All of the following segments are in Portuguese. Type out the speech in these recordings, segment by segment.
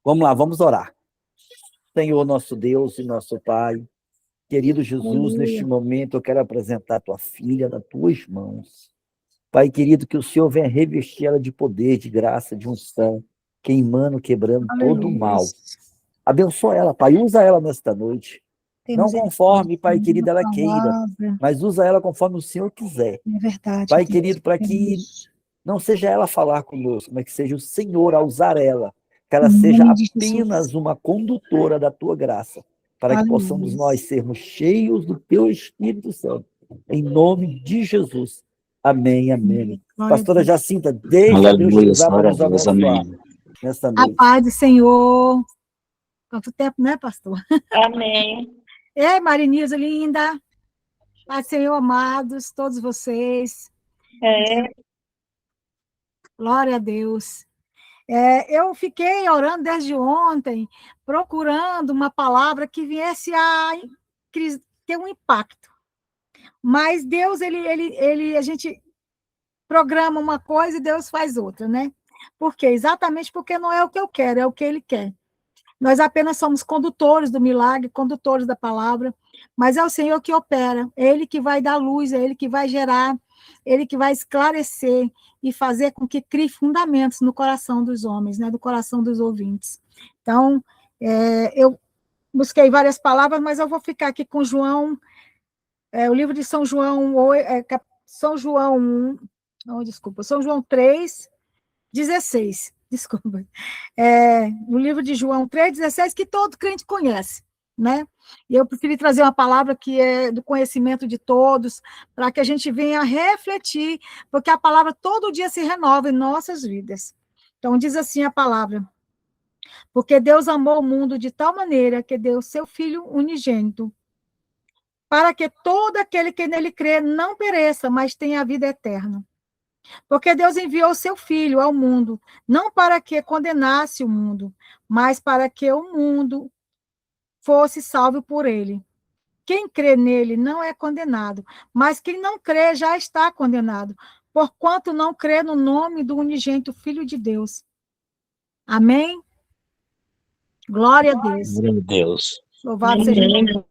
Vamos lá, vamos orar. Senhor, nosso Deus e nosso Pai, querido Jesus, neste momento eu quero apresentar a tua filha nas tuas mãos. Pai querido, que o Senhor venha revestir ela de poder, de graça, de unção, queimando, quebrando todo o mal. Abençoa ela, Pai, usa ela nesta noite. Não conforme, Pai querido, ela queira, mas usa ela conforme o Senhor quiser. É verdade. Pai querido, para que não seja ela falar conosco, mas que seja o Senhor a usar ela, que ela seja apenas uma condutora da tua graça, para que possamos nós sermos cheios do teu Espírito Santo. Em nome de Jesus. Amém, amém. Pastora Jacinta, deixa Deus te usar para nos abençoar nesta noite. A paz do Senhor. Quanto tempo, né, pastor? Amém. Ei, Marinilza linda. Paz do Senhor, amados, todos vocês. Glória a Deus. Eu fiquei orando desde ontem, procurando uma palavra que viesse a ter um impacto. Mas Deus, a gente programa uma coisa e Deus faz outra, né? Por quê? Exatamente porque não é o que eu quero, é o que Ele quer. Nós apenas somos condutores do milagre, condutores da palavra, mas é o Senhor que opera, é Ele que vai dar luz, é Ele que vai gerar, Ele que vai esclarecer e fazer com que crie fundamentos no coração dos homens, né, do coração dos ouvintes. Então, eu busquei várias palavras, mas eu vou ficar aqui com João, o livro de São João, São João 3:16. Desculpa. No livro de João 3:16, que todo crente conhece, né? E eu preferi trazer uma palavra que é do conhecimento de todos, para que a gente venha refletir, porque a palavra todo dia se renova em nossas vidas. Então, diz assim a palavra: porque Deus amou o mundo de tal maneira que deu seu Filho unigênito, para que todo aquele que nele crê não pereça, mas tenha a vida eterna. Porque Deus enviou seu Filho ao mundo, não para que condenasse o mundo, mas para que o mundo fosse salvo por ele. Quem crê nele não é condenado, mas quem não crê já está condenado, porquanto não crê no nome do unigênito Filho de Deus. Amém? Glória a Deus. Glória a Deus. Louvado seja Deus.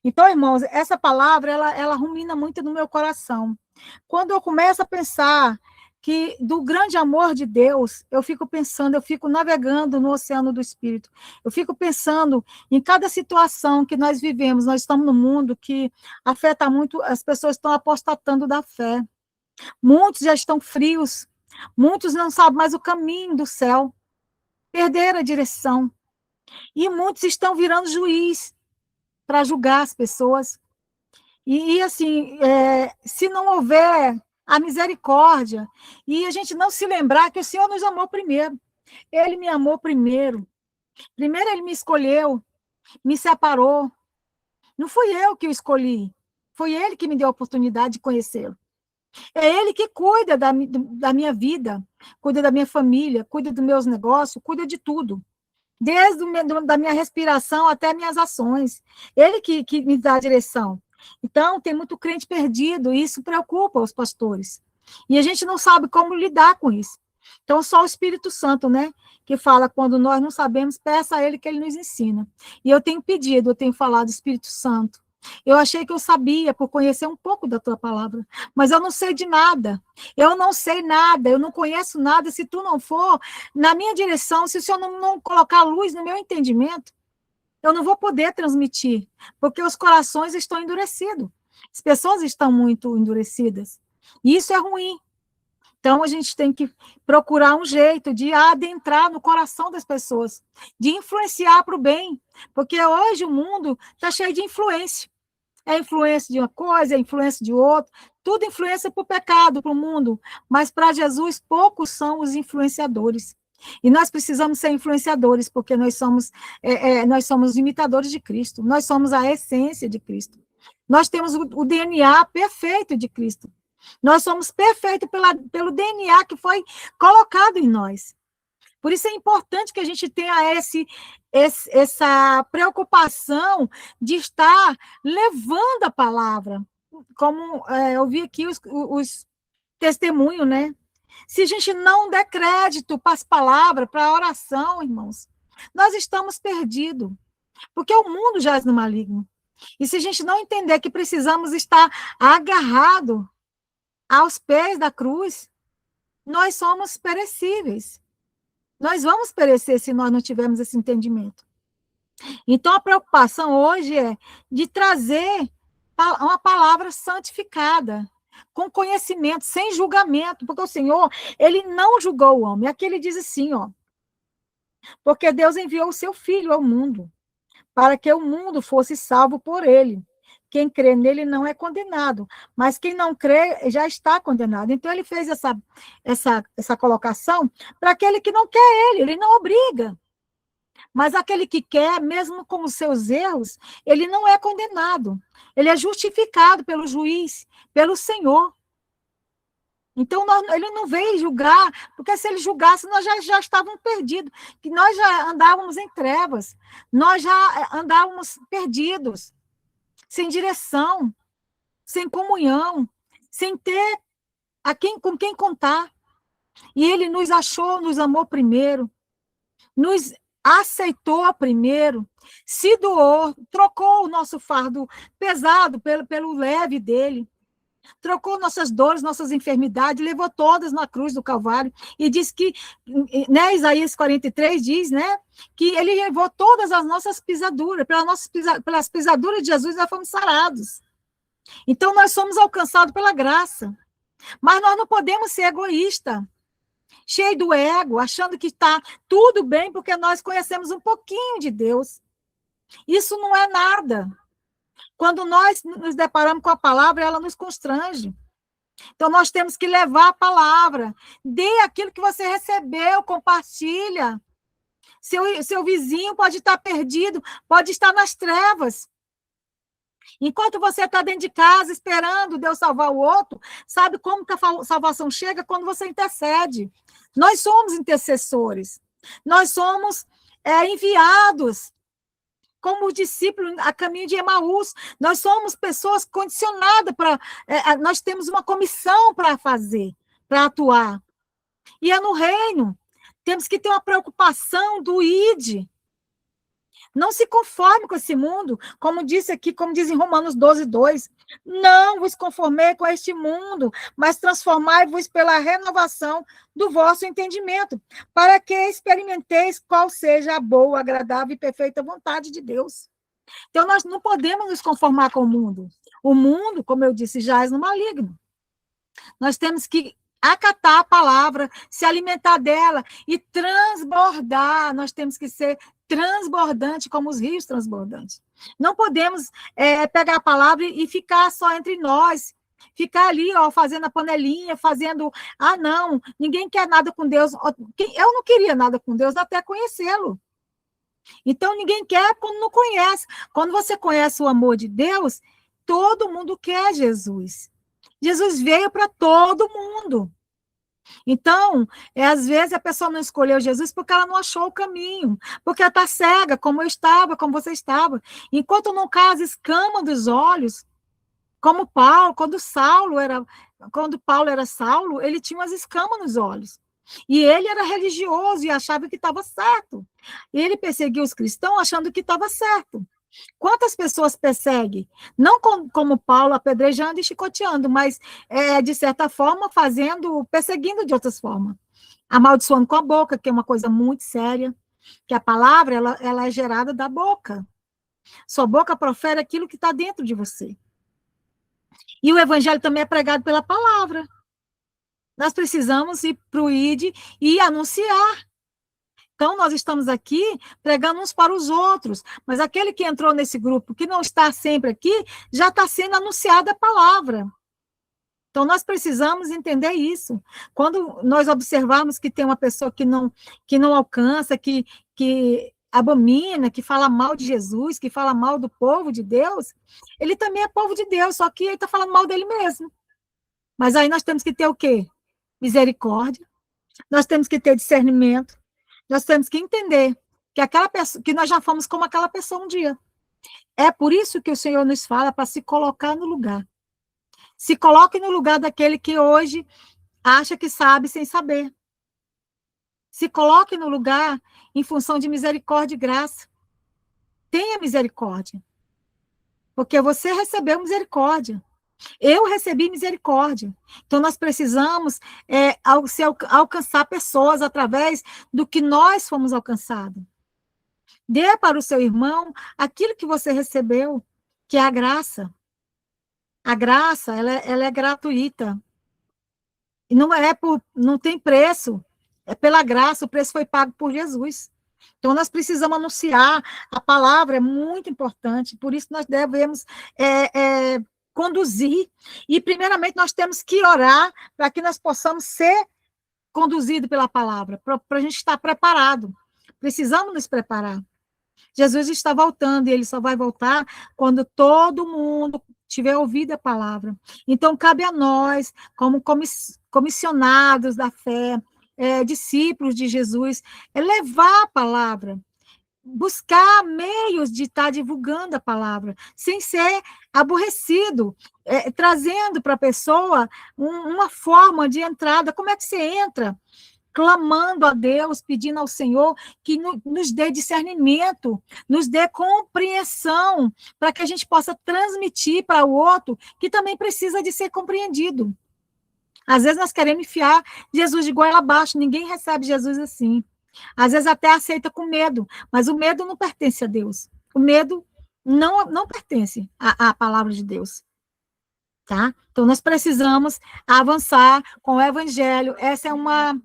Então, irmãos, essa palavra, ela rumina muito no meu coração. Quando eu começo a pensar que do grande amor de Deus, eu fico pensando, eu fico navegando no oceano do Espírito. Eu fico pensando em cada situação que nós vivemos. Nós estamos num mundo que afeta muito, as pessoas estão apostatando da fé. Muitos já estão frios, muitos não sabem mais o caminho do céu, perderam a direção. E muitos estão virando juiz para julgar as pessoas. E assim, se não houver a misericórdia, e a gente não se lembrar que o Senhor nos amou primeiro. Ele me amou primeiro. Primeiro Ele me escolheu, me separou. Não fui eu que o escolhi. Foi Ele que me deu a oportunidade de conhecê-lo. É Ele que cuida da minha vida, cuida da minha família, cuida dos meus negócios, cuida de tudo. Desde da minha respiração até minhas ações. Ele que me dá a direção. Então, tem muito crente perdido, e isso preocupa os pastores. E a gente não sabe como lidar com isso. Então, só o Espírito Santo, né, que fala, quando nós não sabemos, peça a Ele que Ele nos ensina. E eu tenho pedido, eu tenho falado, Espírito Santo, eu achei que eu sabia, por conhecer um pouco da tua palavra, mas eu não sei de nada. Eu não sei nada, eu não conheço nada. Se tu não for na minha direção, se o Senhor não colocar luz no meu entendimento, eu não vou poder transmitir, porque os corações estão endurecidos. As pessoas estão muito endurecidas. E isso é ruim. Então, a gente tem que procurar um jeito de adentrar no coração das pessoas, de influenciar para o bem, porque hoje o mundo está cheio de influência. É influência de uma coisa, é influência de outra, tudo influência para o pecado, para o mundo, mas para Jesus poucos são os influenciadores. E nós precisamos ser influenciadores, porque nós somos imitadores de Cristo, nós somos a essência de Cristo. Nós temos o DNA perfeito de Cristo. Nós somos perfeitos pelo DNA que foi colocado em nós. Por isso é importante que a gente tenha essa preocupação de estar levando a palavra. Como eu vi aqui os testemunhos, né? Se a gente não der crédito para as palavras, para a oração, irmãos, nós estamos perdidos, porque o mundo jaz no maligno. E se a gente não entender que precisamos estar agarrado aos pés da cruz, nós somos perecíveis. Nós vamos perecer se nós não tivermos esse entendimento. Então, a preocupação hoje é de trazer uma palavra santificada, com conhecimento, sem julgamento, porque o Senhor, ele não julgou o homem. Aqui ele diz assim, ó, porque Deus enviou o seu Filho ao mundo, para que o mundo fosse salvo por ele. Quem crê nele não é condenado, mas quem não crê já está condenado. Então, ele fez essa colocação para aquele que não quer ele não obriga. Mas aquele que quer, mesmo com os seus erros, ele não é condenado. Ele é justificado pelo juiz, pelo Senhor. Então, ele não veio julgar, porque se ele julgasse, nós já estávamos perdidos, que nós já andávamos em trevas, nós já andávamos perdidos, sem direção, sem comunhão, sem ter com quem contar. E ele nos achou, nos amou primeiro, nos aceitou primeiro, se doou, trocou o nosso fardo pesado pelo leve dele, trocou nossas dores, nossas enfermidades, levou todas na cruz do Calvário, e diz que, né, Isaías 43 diz, né, que ele levou todas as nossas pisaduras, pelas pisaduras de Jesus nós fomos sarados. Então nós somos alcançados pela graça, mas nós não podemos ser egoístas, cheio do ego, achando que está tudo bem, porque nós conhecemos um pouquinho de Deus. Isso não é nada. Quando nós nos deparamos com a palavra, ela nos constrange. Então, nós temos que levar a palavra. Dê aquilo que você recebeu, compartilha. Seu vizinho pode estar perdido, pode estar nas trevas. Enquanto você está dentro de casa esperando Deus salvar o outro, sabe como que a salvação chega? Quando você intercede. Nós somos intercessores. Nós somos enviados como os discípulos a caminho de Emaús. Nós somos pessoas condicionadas nós temos uma comissão para fazer, para atuar. E é no reino. Temos que ter uma preocupação do ID. Não se conforme com esse mundo, como disse aqui, como diz em Romanos 12, 2. Não vos conformei com este mundo, mas transformai-vos pela renovação do vosso entendimento, para que experimenteis qual seja a boa, agradável e perfeita vontade de Deus. Então, nós não podemos nos conformar com o mundo. O mundo, como eu disse, jaz no maligno. Nós temos que acatar a palavra, se alimentar dela e transbordar. Nós temos que ser transbordante como os rios transbordantes. Não podemos pegar a palavra e ficar só entre nós, ficar ali, ó, fazendo a panelinha, fazendo, não, ninguém quer nada com Deus. Eu não queria nada com Deus até conhecê-lo. Então, ninguém quer quando não conhece. Quando você conhece o amor de Deus, todo mundo quer Jesus. Jesus veio para todo mundo. Então, às vezes a pessoa não escolheu Jesus porque ela não achou o caminho, porque ela está cega, como eu estava, como você estava. Enquanto não cai as escamas dos olhos, como Paulo, quando Paulo era Saulo, ele tinha umas escamas nos olhos. E ele era religioso e achava que estava certo. E ele perseguiu os cristãos achando que estava certo. Quantas pessoas perseguem? Não como Paulo, apedrejando e chicoteando, mas, de certa forma, perseguindo de outras formas. Amaldiçoando com a boca, que é uma coisa muito séria, que a palavra ela é gerada da boca. Sua boca profere aquilo que está dentro de você. E o evangelho também é pregado pela palavra. Nós precisamos ir para o ID e anunciar. Então, nós estamos aqui pregando uns para os outros, mas aquele que entrou nesse grupo, que não está sempre aqui, já está sendo anunciada a palavra. Então, nós precisamos entender isso. Quando nós observarmos que tem uma pessoa que não alcança, que abomina, que fala mal de Jesus, que fala mal do povo de Deus, ele também é povo de Deus, só que ele está falando mal dele mesmo. Mas aí nós temos que ter o quê? Misericórdia. Nós temos que ter discernimento. Nós temos que entender que aquela pessoa, que nós já fomos como aquela pessoa um dia. É por isso que o Senhor nos fala para se colocar no lugar. Se coloque no lugar daquele que hoje acha que sabe sem saber. Se coloque no lugar em função de misericórdia e graça. Tenha misericórdia, porque você recebeu misericórdia. Eu recebi misericórdia. Então, nós precisamos alcançar pessoas através do que nós fomos alcançados. Dê para o seu irmão aquilo que você recebeu, que é a graça. A graça, ela é gratuita. E não tem preço. É pela graça, o preço foi pago por Jesus. Então, nós precisamos anunciar. A palavra é muito importante, por isso nós devemos conduzir. E, primeiramente, nós temos que orar para que nós possamos ser conduzidos pela palavra, para a gente estar preparado. Precisamos nos preparar. Jesus está voltando, e ele só vai voltar quando todo mundo tiver ouvido a palavra. Então, cabe a nós, como comissionados da fé, discípulos de Jesus, levar a palavra, buscar meios de estar divulgando a palavra, sem ser aborrecido, trazendo para a pessoa uma forma de entrada. Como é que você entra? Clamando a Deus, pedindo ao Senhor que nos dê discernimento, nos dê compreensão, para que a gente possa transmitir para o outro que também precisa de ser compreendido. Às vezes nós queremos enfiar Jesus de goela abaixo, ninguém recebe Jesus assim. Às vezes até aceita com medo, mas o medo não pertence a Deus. O medo não pertence à palavra de Deus. Tá? Então nós precisamos avançar com o evangelho. Essa é uma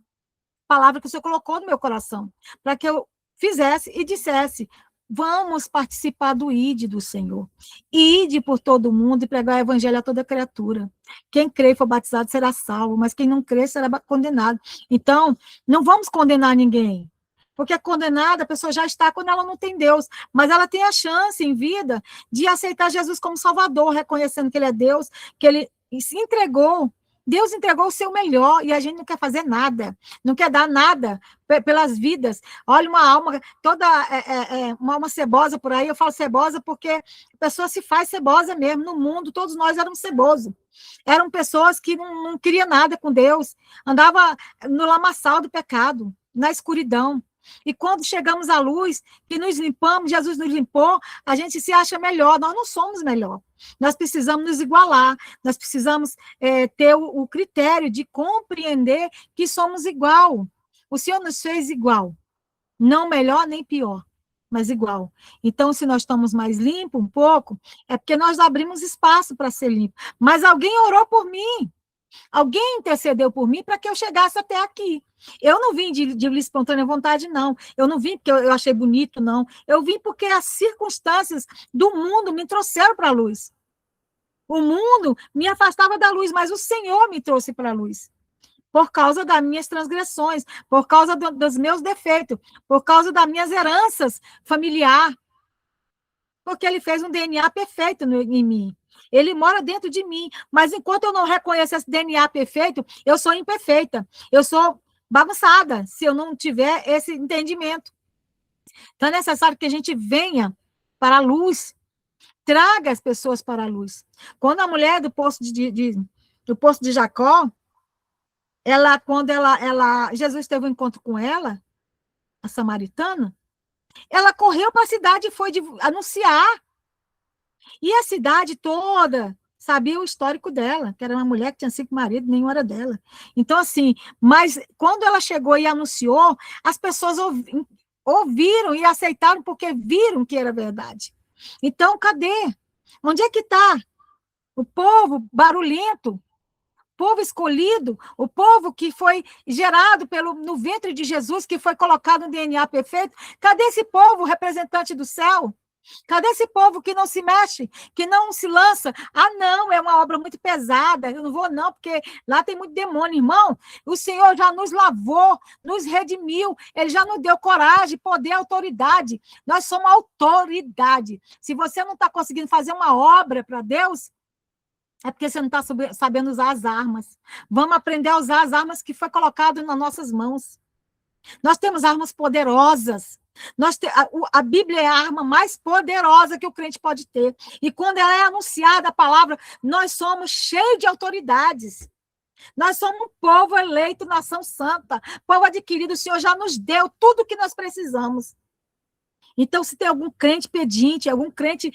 palavra que o Senhor colocou no meu coração, para que eu fizesse e dissesse: vamos participar do ID do Senhor. Ide por todo mundo e pregar o evangelho a toda criatura. Quem crê e for batizado será salvo, mas quem não crê será condenado. Então, não vamos condenar ninguém, porque a condenada, a pessoa já está quando ela não tem Deus, mas ela tem a chance em vida de aceitar Jesus como Salvador, reconhecendo que ele é Deus, que ele se entregou. Deus entregou o seu melhor e a gente não quer fazer nada, não quer dar nada pelas vidas. Olha, uma alma toda, uma alma cebosa por aí, eu falo cebosa porque a pessoa se faz cebosa mesmo. No mundo, todos nós éramos cebosos. Eram pessoas que não queriam nada com Deus, andava no lamaçal do pecado, na escuridão. E quando chegamos à luz, que nos limpamos, Jesus nos limpou, a gente se acha melhor. Nós não somos melhor. Nós precisamos nos igualar, nós precisamos ter o critério de compreender que somos igual. O Senhor nos fez igual, não melhor nem pior, mas igual. Então, se nós estamos mais limpos um pouco, é porque nós abrimos espaço para ser limpo. Mas alguém orou por mim, alguém intercedeu por mim para que eu chegasse até aqui. Eu não vim de livre espontânea vontade, não. Eu não vim porque eu achei bonito, não. Eu vim porque as circunstâncias do mundo me trouxeram para a luz. O mundo me afastava da luz, mas o Senhor me trouxe para a luz. Por causa das minhas transgressões, por causa dos meus defeitos, por causa das minhas heranças familiares. Porque ele fez um DNA perfeito em mim. Ele mora dentro de mim, mas enquanto eu não reconheço esse DNA perfeito, eu sou imperfeita, eu sou bagunçada, se eu não tiver esse entendimento. Então é necessário que a gente venha para a luz, traga as pessoas para a luz. Quando a mulher do poço de Jacó, quando Jesus teve um encontro com ela, a samaritana, ela correu para a cidade e foi anunciar. E a cidade toda sabia o histórico dela, que era uma mulher que tinha 5 maridos, nenhum era dela. Então, assim, mas quando ela chegou e anunciou, as pessoas ouviram e aceitaram porque viram que era verdade. Então, cadê? Onde é que está? O povo barulhento, o povo escolhido, o povo que foi gerado no ventre de Jesus, que foi colocado no DNA perfeito. Cadê esse povo representante do céu? Cadê esse povo que não se mexe, que não se lança? Ah, não, é uma obra muito pesada, eu não vou não, porque lá tem muito demônio, irmão. O Senhor já nos lavou, nos redimiu, Ele já nos deu coragem, poder, autoridade. Nós somos autoridade. Se você não está conseguindo fazer uma obra para Deus, é porque você não está sabendo usar as armas. Vamos aprender a usar as armas que foi colocado nas nossas mãos. Nós temos armas poderosas. A Bíblia é a arma mais poderosa que o crente pode ter. E quando ela é anunciada, a palavra, nós somos cheios de autoridades. Nós somos um povo eleito, nação santa, povo adquirido. O Senhor já nos deu tudo o que nós precisamos. Então, se tem algum crente pedinte, algum crente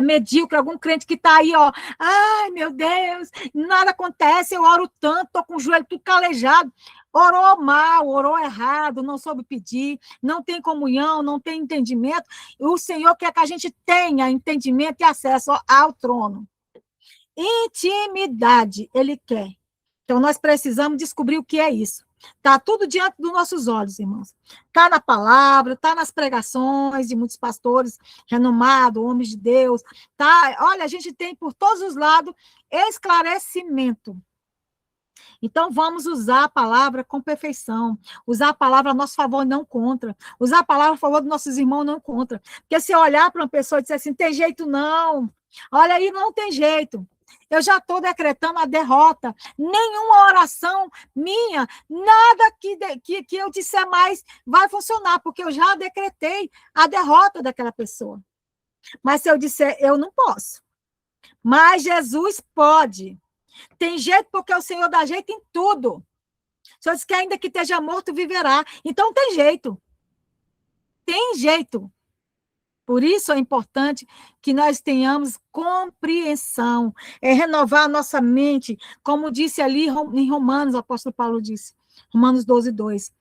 medíocre, algum crente que está aí, ó, ai, meu Deus, nada acontece, eu oro tanto, estou com o joelho tudo calejado, orou mal, orou errado, não soube pedir, não tem comunhão, não tem entendimento, o Senhor quer que a gente tenha entendimento e acesso ao trono. Intimidade, Ele quer. Então, nós precisamos descobrir o que é isso. Está tudo diante dos nossos olhos, irmãos. Está na palavra, está nas pregações de muitos pastores renomados, homens de Deus. Tá? Olha, a gente tem por todos os lados esclarecimento. Então, vamos usar a palavra com perfeição. Usar a palavra a nosso favor, não contra. Usar a palavra a favor dos nossos irmãos, não contra. Porque se olhar para uma pessoa e dizer assim, tem jeito não. Olha aí, não tem jeito. Eu já estou decretando a derrota. Nenhuma oração minha, nada que eu disser mais vai funcionar, porque eu já decretei a derrota daquela pessoa. Mas se eu disser, eu não posso. Mas Jesus pode. Tem jeito porque o Senhor dá jeito em tudo. O Senhor diz que ainda que esteja morto, viverá. Então tem jeito. Tem jeito. Por isso é importante que nós tenhamos compreensão, renovar a nossa mente, como disse ali em Romanos, o apóstolo Paulo disse, Romanos 12, 2.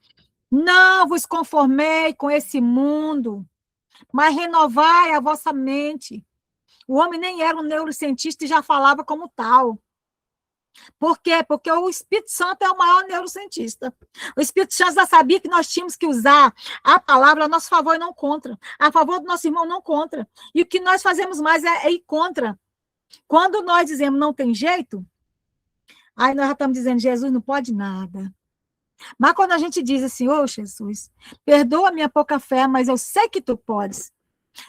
Não vos conformei com esse mundo, mas renovai a vossa mente. O homem nem era um neurocientista e já falava como tal. Por quê? Porque o Espírito Santo é o maior neurocientista. O Espírito Santo já sabia que nós tínhamos que usar a palavra a nosso favor e não contra. A favor do nosso irmão, não contra. E o que nós fazemos mais é ir contra. Quando nós dizemos não tem jeito, aí nós já estamos dizendo, Jesus não pode nada. Mas quando a gente diz assim, ô Jesus, perdoa a minha pouca fé, mas eu sei que tu podes.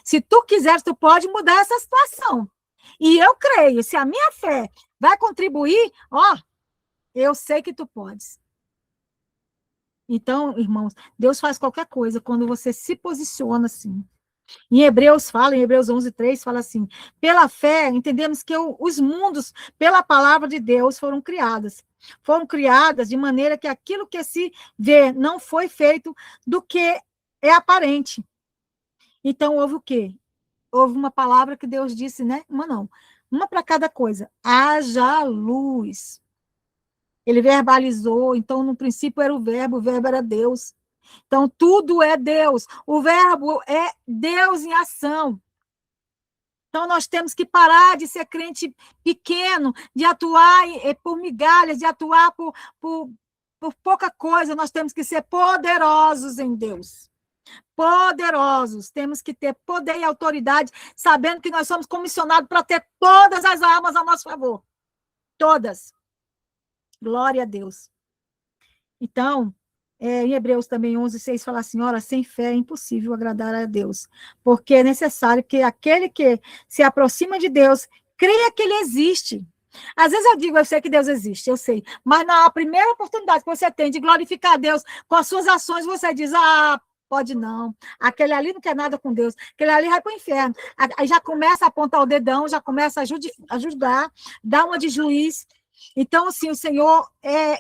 Se tu quiseres, tu pode mudar essa situação. E eu creio, se a minha fé vai contribuir, ó, eu sei que tu podes. Então, irmãos, Deus faz qualquer coisa quando você se posiciona assim. Em Hebreus 11, 3, fala assim, pela fé, entendemos que os mundos, pela palavra de Deus, foram criadas. Foram criadas de maneira que aquilo que se vê não foi feito do que é aparente. Então, houve o quê? Houve uma palavra que Deus disse, né? Uma para cada coisa. Haja luz. Ele verbalizou, então no princípio era o verbo era Deus. Então tudo é Deus. O verbo é Deus em ação. Então nós temos que parar de ser crente pequeno, de atuar por migalhas, de atuar por pouca coisa. Nós temos que ser poderosos em Deus. Poderosos, temos que ter poder e autoridade, sabendo que nós somos comissionados para ter todas as armas a nosso favor. Todas. Glória a Deus. Então, em Hebreus também 11, 6 fala assim, ora, sem fé é impossível agradar a Deus, porque é necessário que aquele que se aproxima de Deus creia que ele existe. Às vezes eu digo, eu sei que Deus existe, eu sei, mas na primeira oportunidade que você tem de glorificar a Deus com as suas ações, você diz, pode não, aquele ali não quer nada com Deus, aquele ali vai para o inferno. Aí já começa a apontar o dedão, já começa a julgar, dá uma de juiz. Então, assim, o Senhor,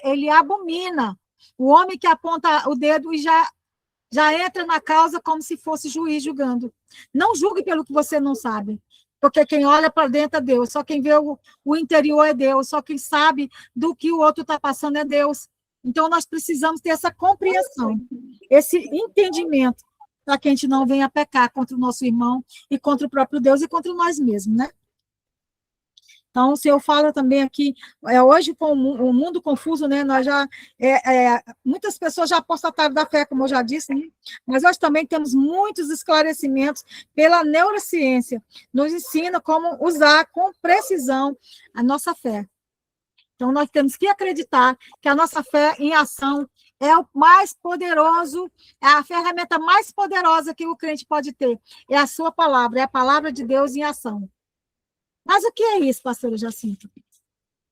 ele abomina o homem que aponta o dedo e já entra na causa como se fosse juiz julgando. Não julgue pelo que você não sabe, porque quem olha para dentro é Deus, só quem vê o interior é Deus, só quem sabe do que o outro está passando é Deus. Então, nós precisamos ter essa compreensão, esse entendimento, para que a gente não venha pecar contra o nosso irmão e contra o próprio Deus e contra nós mesmos, né? Então, o Senhor fala também aqui, hoje com o mundo confuso, né, nós já, muitas pessoas já apostataram da fé, como eu já disse, né? Mas hoje também temos muitos esclarecimentos pela neurociência, nos ensina como usar com precisão a nossa fé. Então, nós temos que acreditar que a nossa fé em ação é o mais poderoso, é a ferramenta mais poderosa que o crente pode ter, é a sua palavra, é a palavra de Deus em ação. Mas o que é isso, pastora Jacinto?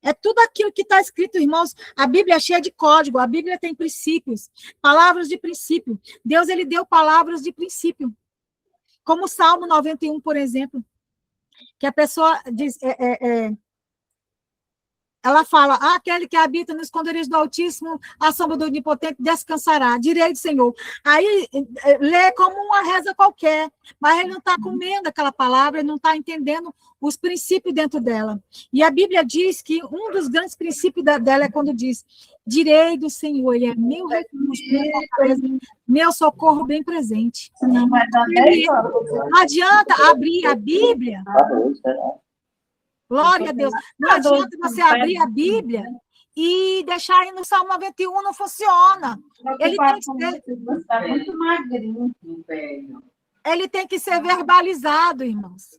É tudo aquilo que está escrito, irmãos. A Bíblia é cheia de código, a Bíblia tem princípios, palavras de princípio. Deus, ele deu palavras de princípio. Como o Salmo 91, por exemplo, que a pessoa diz, ela fala, aquele que habita no esconderijo do Altíssimo, a sombra do Onipotente descansará, direi do Senhor. Aí, lê como uma reza qualquer, mas ele não está comendo aquela palavra, ele não está entendendo os princípios dentro dela. E a Bíblia diz que um dos grandes princípios dela é quando diz, direi do Senhor, ele é meu recurso, minha fortaleza, meu socorro bem presente. Não vai dar 10 horas. Não adianta abrir a Bíblia, glória a Deus, não adianta você abrir a Bíblia e deixar aí no Salmo 91, não funciona. Ele tem que ser, Está muito magrinho, velho. ele tem que ser verbalizado, irmãos.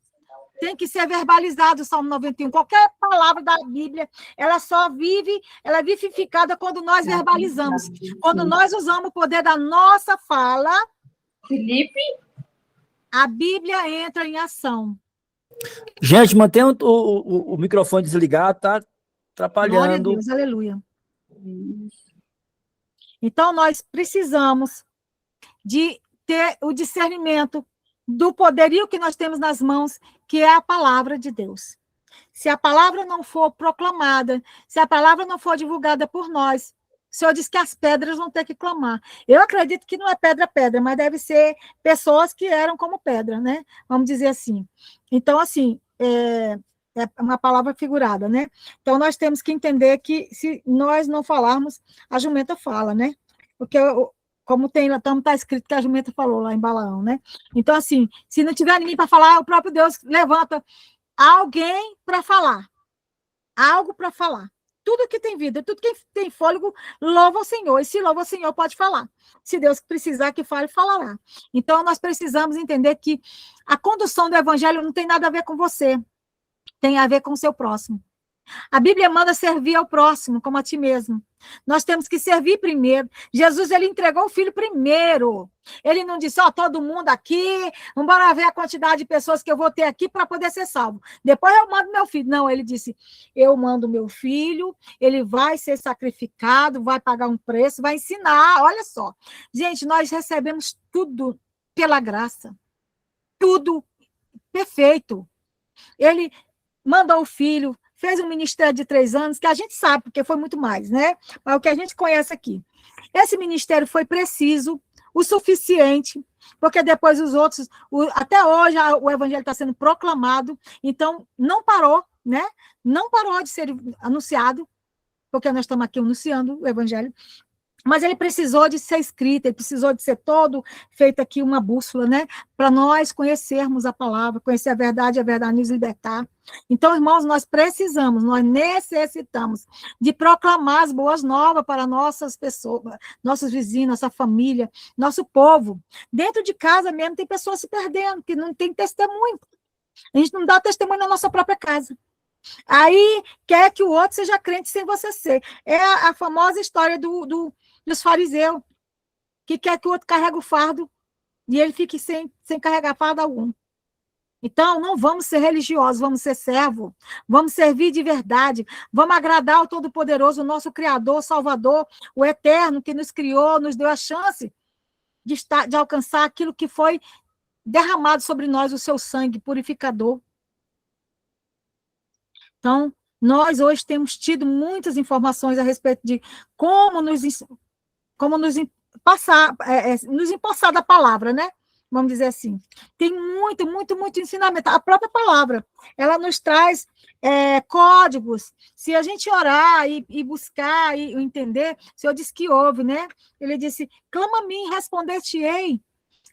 Tem que ser verbalizado o Salmo 91. Qualquer palavra da Bíblia, ela só vive, ela é vivificada quando nós verbalizamos. Quando nós usamos o poder da nossa fala, Felipe? a Bíblia entra em ação. Gente, mantenha o microfone desligado, tá Glória a atrapalhando. Deus, aleluia. Então, nós precisamos de ter o discernimento do poderio que nós temos nas mãos, que é a palavra de Deus. Se a palavra não for proclamada, se a palavra não for divulgada por nós, o Senhor diz que as pedras vão ter que clamar. Eu acredito que não é pedra, mas deve ser pessoas que eram como pedra, né? Vamos dizer assim. Então, assim, é uma palavra figurada, né? Então, nós temos que entender que se nós não falarmos, a jumenta fala, né? Porque como está escrito que a jumenta falou lá em Balaão, né? Então, assim, se não tiver ninguém para falar, o próprio Deus levanta alguém para falar, algo para falar. Tudo que tem vida, tudo que tem fôlego, louva o Senhor. E se louva o Senhor, pode falar. Se Deus precisar que fale, falará. Então, nós precisamos entender que a condução do evangelho não tem nada a ver com você, tem a ver com o seu próximo. A Bíblia manda servir ao próximo, como a ti mesmo. Nós temos que servir primeiro. Jesus, ele entregou o filho primeiro. Ele não disse, todo mundo aqui, vamos ver a quantidade de pessoas que eu vou ter aqui para poder ser salvo. Depois eu mando meu filho. Não, ele disse, eu mando meu filho, ele vai ser sacrificado, vai pagar um preço, vai ensinar. Olha só. Gente, nós recebemos tudo pela graça. Tudo perfeito. Ele mandou o filho, fez um ministério de 3 anos, que a gente sabe, porque foi muito mais, né? Mas o que a gente conhece aqui. Esse ministério foi preciso, o suficiente, porque depois os outros, até hoje o evangelho está sendo proclamado, então não parou, né? Não parou de ser anunciado, porque nós estamos aqui anunciando o evangelho, mas ele precisou de ser escrito, ele precisou de ser todo feito aqui uma bússola, né? Para nós conhecermos a palavra, conhecer a verdade nos libertar. Então, irmãos, nós precisamos, nós necessitamos de proclamar as boas novas para nossas pessoas, nossos vizinhos, nossa família, nosso povo. Dentro de casa mesmo tem pessoas se perdendo, que não tem testemunho. A gente não dá testemunho na nossa própria casa. Aí quer que o outro seja crente sem você ser. É a famosa história dos fariseus, que quer que o outro carregue o fardo e ele fique sem carregar fardo algum. Então, não vamos ser religiosos, vamos ser servos, vamos servir de verdade, vamos agradar ao Todo-Poderoso, o nosso Criador, Salvador, o Eterno, que nos criou, nos deu a chance de alcançar aquilo que foi derramado sobre nós, o seu sangue purificador. Então, nós hoje temos tido muitas informações a respeito de como nos empossar da palavra, né? Vamos dizer assim. Tem muito, muito, muito ensinamento. A própria palavra, ela nos traz códigos. Se a gente orar e buscar e entender, o Senhor disse que ouve, né? Ele disse, clama a mim, responder-te-ei,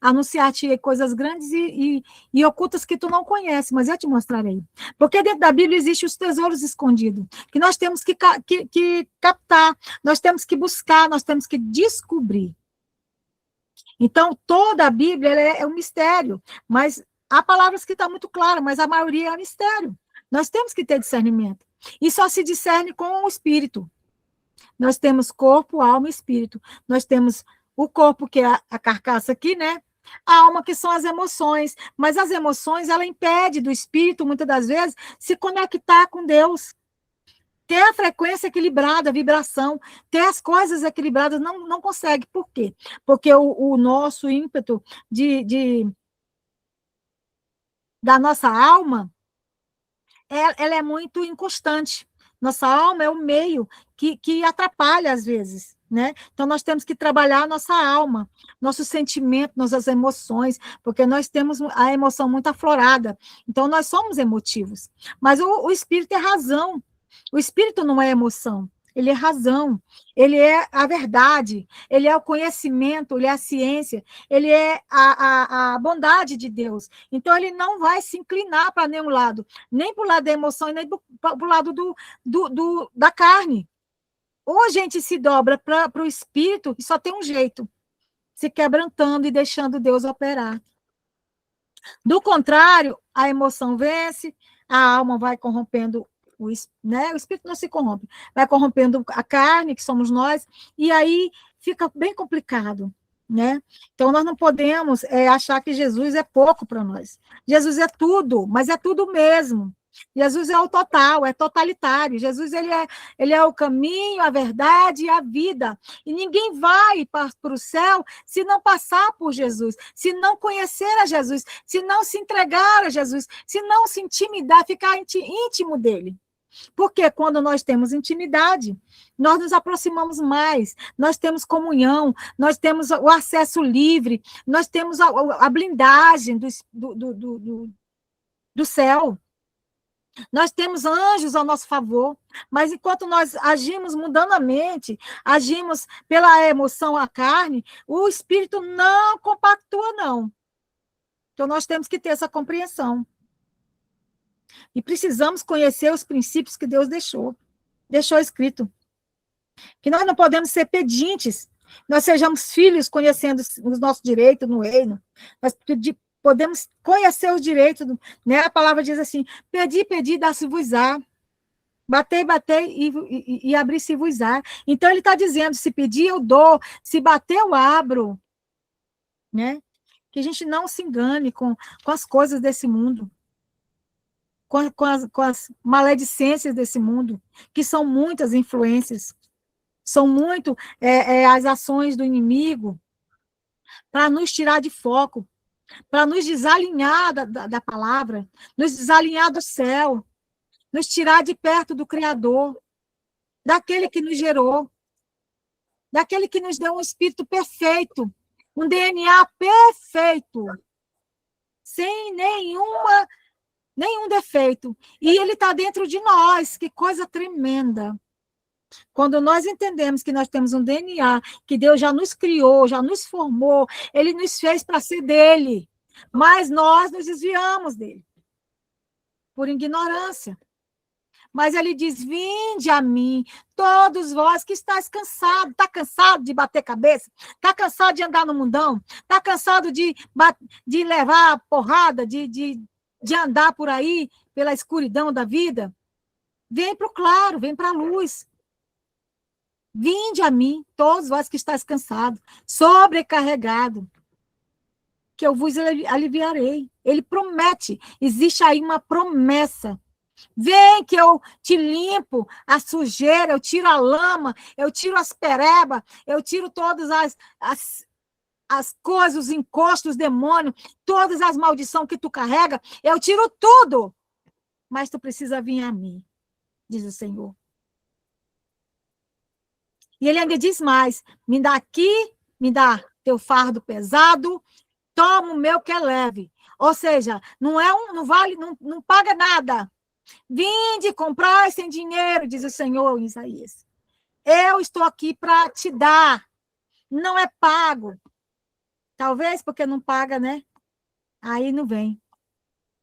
anunciar-te coisas grandes e ocultas que tu não conheces, mas eu te mostrarei. Porque dentro da Bíblia existem os tesouros escondidos, que nós temos que captar, nós temos que buscar, nós temos que descobrir. Então, toda a Bíblia é um mistério, mas há palavras que estão muito claras, mas a maioria é mistério. Nós temos que ter discernimento. E só se discerne com o Espírito. Nós temos corpo, alma e espírito. Nós temos o corpo, que é a carcaça aqui, né? A alma, que são as emoções, mas as emoções, ela impede do espírito, muitas das vezes, se conectar com Deus, ter a frequência equilibrada, a vibração, ter as coisas equilibradas, não consegue. Por quê? Porque o nosso ímpeto da nossa alma, ela é muito inconstante. Nossa alma é o meio que atrapalha às vezes, né? Então, nós temos que trabalhar a nossa alma, nosso sentimento, nossas emoções, porque nós temos a emoção muito aflorada. Então, nós somos emotivos. Mas o espírito é razão. O espírito não é emoção. Ele é razão, ele é a verdade, ele é o conhecimento, ele é a ciência, ele é a bondade de Deus. Então, ele não vai se inclinar para nenhum lado, nem para o lado da emoção, nem para o lado da carne. Ou a gente se dobra para o espírito, e só tem um jeito, se quebrantando e deixando Deus operar. Do contrário, a emoção vence, a alma vai corrompendo né? O espírito não se corrompe, vai corrompendo a carne, que somos nós, e aí fica bem complicado, né? Então, nós não podemos achar que Jesus é pouco para nós. Jesus é tudo, mas é tudo mesmo. Jesus é o total, é totalitário. Jesus ele é o caminho, a verdade e a vida. E ninguém vai para o céu se não passar por Jesus, se não conhecer a Jesus, se não se entregar a Jesus, se não se intimidar, ficar íntimo dele. Porque quando nós temos intimidade, nós nos aproximamos mais, nós temos comunhão, nós temos o acesso livre, nós temos a blindagem do céu. Nós temos anjos ao nosso favor, mas enquanto nós agimos mundanamente, agimos pela emoção à carne, o espírito não compactua, não. Então, nós temos que ter essa compreensão. E precisamos conhecer os princípios que Deus deixou escrito. Que nós não podemos ser pedintes, nós sejamos filhos conhecendo os nossos direitos no reino, nós podemos conhecer os direitos, né? A palavra diz assim, pedi, dá-se-vos-á, batei, e abri-se-vos-á. Então, ele está dizendo, se pedir, eu dou, se bater, eu abro, né? Que a gente não se engane com as coisas desse mundo, com as maledicências desse mundo, que são muitas influências, são muito as ações do inimigo para nos tirar de foco, para nos desalinhar da palavra, nos desalinhar do céu, nos tirar de perto do Criador, daquele que nos gerou, daquele que nos deu um espírito perfeito, um DNA perfeito, sem nenhum defeito. E ele está dentro de nós, que coisa tremenda. Quando nós entendemos que nós temos um DNA, que Deus já nos criou, já nos formou, ele nos fez para ser dele, mas nós nos desviamos dele, por ignorância. Mas ele diz, vinde a mim, todos vós que estáis cansados, está cansado de bater cabeça? Está cansado de andar no mundão? Está cansado de levar porrada, de andar por aí, pela escuridão da vida? Vem para o claro, vem para a luz. Vinde a mim, todos vós que estáis cansados, sobrecarregados, que eu vos aliviarei. Ele promete, existe aí uma promessa. Vem que eu te limpo a sujeira, eu tiro a lama, eu tiro as perebas, eu tiro todas as coisas, os encostos, os demônios, todas as maldições que tu carrega, eu tiro tudo. Mas tu precisa vir a mim, diz o Senhor. E ele ainda diz mais, me dá aqui, me dá teu fardo pesado, toma o meu que é leve. Ou seja, não vale, não paga nada. Vinde, comprai sem dinheiro, diz o Senhor em Isaías. Eu estou aqui para te dar. Não é pago. Talvez porque não paga, né? Aí não vem.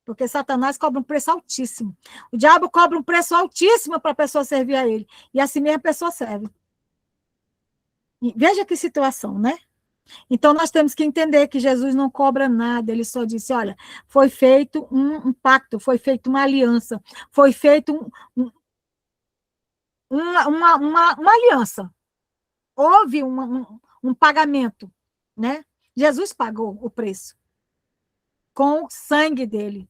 Porque Satanás cobra um preço altíssimo. O diabo cobra um preço altíssimo para a pessoa servir a ele. E assim mesmo a pessoa serve. E veja que situação, né? Então, nós temos que entender que Jesus não cobra nada, ele só disse, olha, foi feito um pacto, foi feita uma aliança, foi feito uma aliança. Houve um pagamento, né? Jesus pagou o preço com o sangue dele.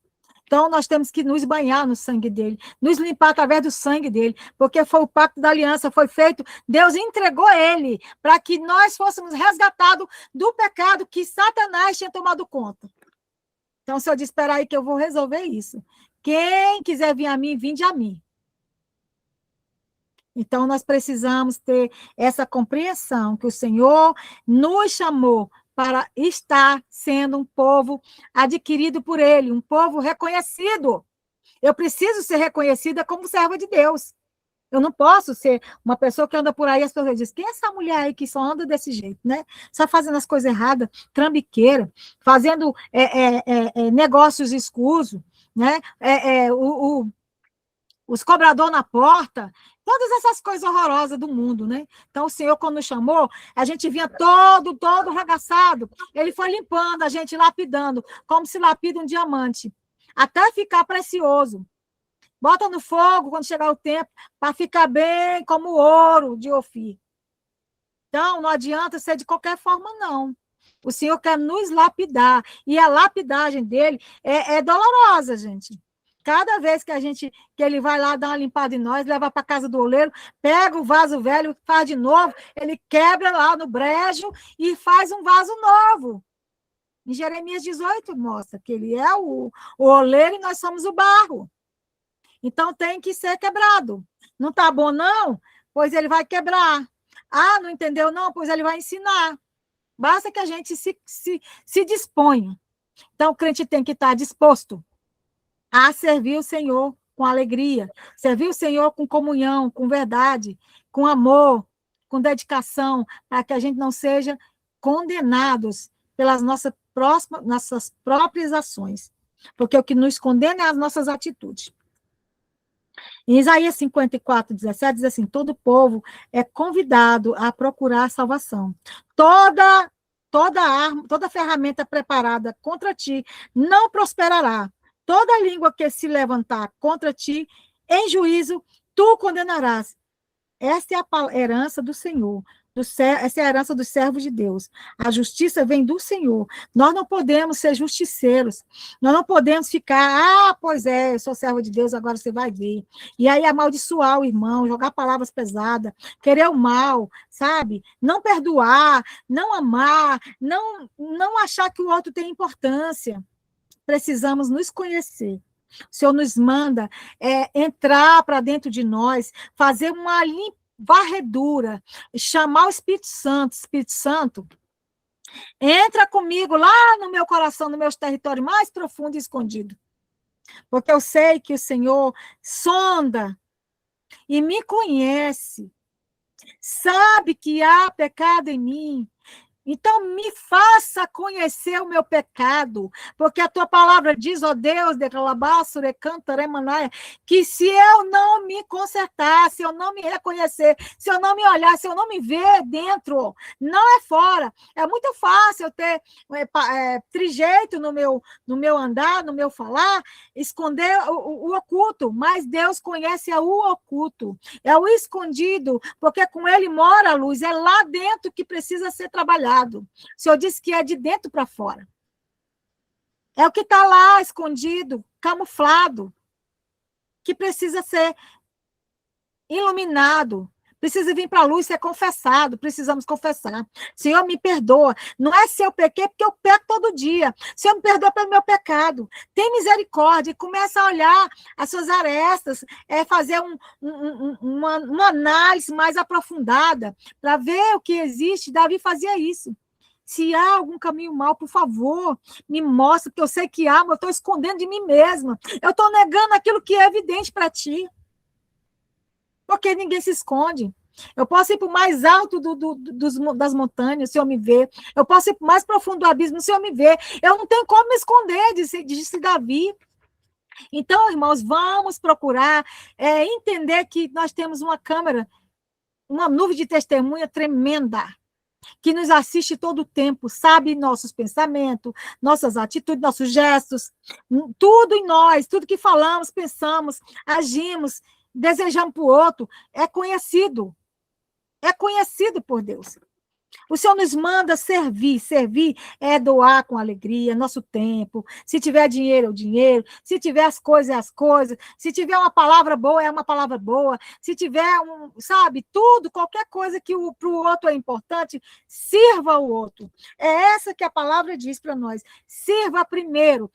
Então, nós temos que nos banhar no sangue dele, nos limpar através do sangue dele, porque foi o pacto da aliança, foi feito, Deus entregou ele para que nós fôssemos resgatados do pecado que Satanás tinha tomado conta. Então, se eu disser, espera aí que eu vou resolver isso. Quem quiser vir a mim, vinde a mim. Então, nós precisamos ter essa compreensão que o Senhor nos chamou para estar sendo um povo adquirido por Ele, um povo reconhecido. Eu preciso ser reconhecida como serva de Deus. Eu não posso ser uma pessoa que anda por aí, as pessoas dizem, quem é essa mulher aí que só anda desse jeito, né? Só fazendo as coisas erradas, trambiqueira, fazendo negócios escusos, né? Os cobradores na porta, todas essas coisas horrorosas do mundo, né? Então, o Senhor, quando nos chamou, a gente vinha todo arregaçado, ele foi limpando, a gente lapidando, como se lapida um diamante, até ficar precioso. Bota no fogo quando chegar o tempo, para ficar bem como ouro de Ofir. Então, não adianta ser de qualquer forma, não. O Senhor quer nos lapidar, e a lapidagem dele é dolorosa, gente. Cada vez que ele vai lá dar uma limpada em nós, leva para casa do oleiro, pega o vaso velho, faz de novo, ele quebra lá no brejo e faz um vaso novo. Em Jeremias 18 mostra que ele é o oleiro e nós somos o barro. Então, tem que ser quebrado. Não está bom, não? Pois ele vai quebrar. Ah, não entendeu, não? Pois ele vai ensinar. Basta que a gente se disponha. Então, o crente tem que estar disposto a servir o Senhor com alegria, servir o Senhor com comunhão, com verdade, com amor, com dedicação, para que a gente não seja condenados pelas nossas próprias ações. Porque o que nos condena é as nossas atitudes. Em Isaías 54, 17, diz assim, todo povo é convidado a procurar salvação. Toda arma, toda ferramenta preparada contra ti não prosperará. Toda língua que se levantar contra ti, em juízo, tu condenarás. Esta é a herança do Senhor. Essa é a herança dos servos de Deus. A justiça vem do Senhor. Nós não podemos ser justiceiros. Nós não podemos ficar, pois é, eu sou servo de Deus, agora você vai ver. E aí amaldiçoar o irmão, jogar palavras pesadas, querer o mal, sabe? Não perdoar, não amar, não achar que o outro tem importância. Precisamos nos conhecer. O Senhor nos manda entrar para dentro de nós, fazer uma varredura, chamar o Espírito Santo, entra comigo lá no meu coração, no meu território mais profundo e escondido. Porque eu sei que o Senhor sonda e me conhece, sabe que há pecado em mim. Então, me faça conhecer o meu pecado, porque a tua palavra diz, ó Deus, que se eu não me consertar, se eu não me reconhecer, se eu não me olhar, se eu não me ver dentro, não é fora. É muito fácil eu ter trijeito no meu andar, no meu falar, esconder o oculto, mas Deus conhece o oculto, é o escondido, porque com ele mora a luz, é lá dentro que precisa ser trabalhado. O Senhor disse que é de dentro para fora. É o que está lá escondido, camuflado, que precisa ser iluminado, precisa vir para a luz, ser confessado, precisamos confessar. Senhor, me perdoa. Não é se eu pequei, porque eu peco todo dia. Senhor, me perdoa pelo meu pecado. Tem misericórdia. Começa a olhar as suas arestas, fazer uma análise mais aprofundada, para ver o que existe. Davi fazia isso. Se há algum caminho mal, por favor, me mostra, porque eu sei que há, mas eu estou escondendo de mim mesma. Eu estou negando aquilo que é evidente para ti. Porque ninguém se esconde. Eu posso ir para o mais alto das montanhas, o Senhor me vê. Eu posso ir para o mais profundo do abismo, o Senhor me vê. Eu não tenho como me esconder, disse Davi. Então, irmãos, vamos procurar entender que nós temos uma câmera, uma nuvem de testemunha tremenda, que nos assiste todo o tempo, sabe nossos pensamentos, nossas atitudes, nossos gestos, tudo em nós, tudo que falamos, pensamos, agimos, desejamos para o outro, é conhecido por Deus. O Senhor nos manda servir é doar com alegria, nosso tempo, se tiver dinheiro, é o dinheiro, se tiver as coisas, é as coisas, se tiver uma palavra boa, é uma palavra boa, se tiver tudo, qualquer coisa que para o outro é importante, sirva o outro. É essa que a palavra diz para nós, sirva primeiro.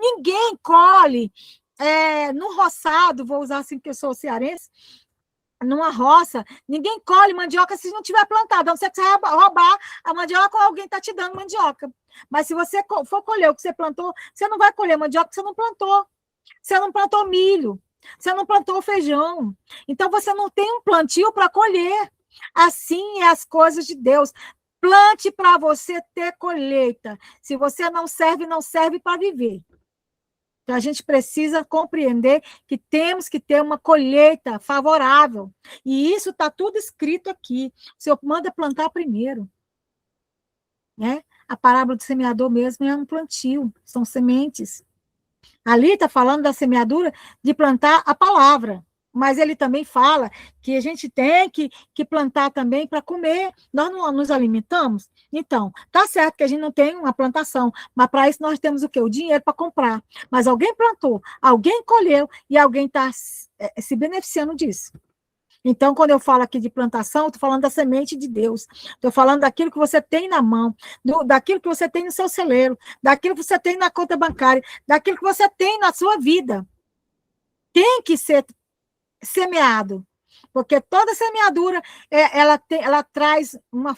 Ninguém colhe no roçado, vou usar assim que eu sou cearense, numa roça, ninguém colhe mandioca se não tiver plantado, a não ser que você vai roubar a mandioca ou alguém está te dando mandioca. Mas se você for colher o que você plantou, você não vai colher mandioca porque você não plantou. Você não plantou milho, você não plantou feijão. Então, você não tem um plantio para colher. Assim é as coisas de Deus. Plante para você ter colheita. Se você não serve para viver. Então, a gente precisa compreender que temos que ter uma colheita favorável. E isso está tudo escrito aqui. O Senhor manda plantar primeiro. Né? A parábola do semeador mesmo é um plantio, são sementes. Ali está falando da semeadura de plantar a palavra. Mas ele também fala que a gente tem que plantar também para comer. Nós não nos alimentamos? Então, tá certo que a gente não tem uma plantação, mas para isso nós temos o quê? O dinheiro para comprar. Mas alguém plantou, alguém colheu e alguém está se beneficiando disso. Então, quando eu falo aqui de plantação, estou falando da semente de Deus. Estou falando daquilo que você tem na mão, daquilo que você tem no seu celeiro, daquilo que você tem na conta bancária, daquilo que você tem na sua vida. Tem que ser semeado, porque toda semeadura ela traz uma